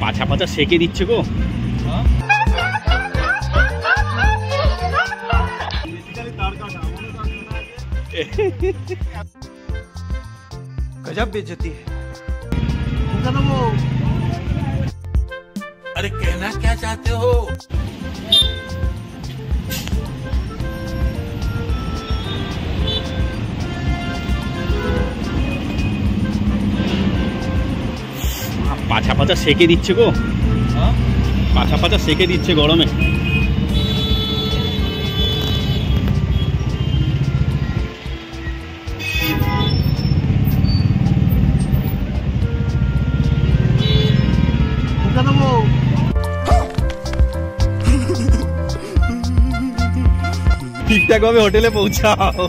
পাছা পাছা সেকে দিচ্ছে গো। गजब बेइज्जती है। अरे कहना क्या चाहते हो? পাছা পাছা সেকে দিচ্ছে গো। পাছা পাছা সেকে দিচ্ছে গরমে। ঠিকঠাক ভাবে হোটেলে পৌঁছাও।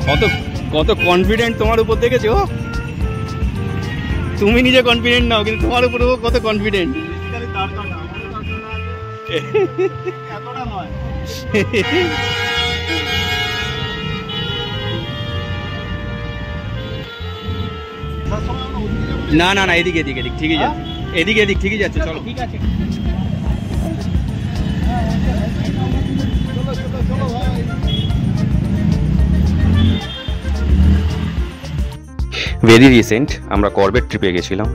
কত কত কনফিডেন্ট তোমার উপর দেখেছো। তুমি নিজে কনফিডেন্ট নাও, কিন্তু তোমার উপর কত কনফিডেন্ট। না না না, এদিকে এদিকে এদিক ঠিকই যাচ্ছে, এদিকে এদিক ঠিকই যাচ্ছে। চলো ঠিক আছে। ভেরি রিসেন্ট আমরা করবেট ট্রিপে গেছিলাম।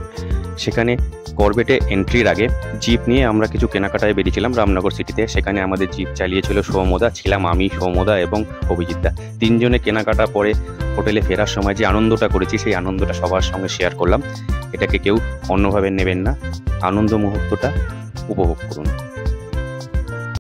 সেখানে করবেটে এন্ট্রির আগে জিপ নিয়ে আমরা কিছু কেনাকাটায় বেরিয়েছিলাম রামনগর সিটিতে। সেখানে আমাদের জিপ চালিয়েছিল সৌমদা, ছিলাম আমি, সৌমদা এবং অভিজিৎদা। তিনজনে কেনাকাটা পরে হোটেলে ফেরার সময় যে আনন্দটা করেছি, সেই আনন্দটা সবার সঙ্গে শেয়ার করলাম। এটাকে কেউ অন্যভাবে নেবেন না, আনন্দ মুহূর্তটা উপভোগ করুন।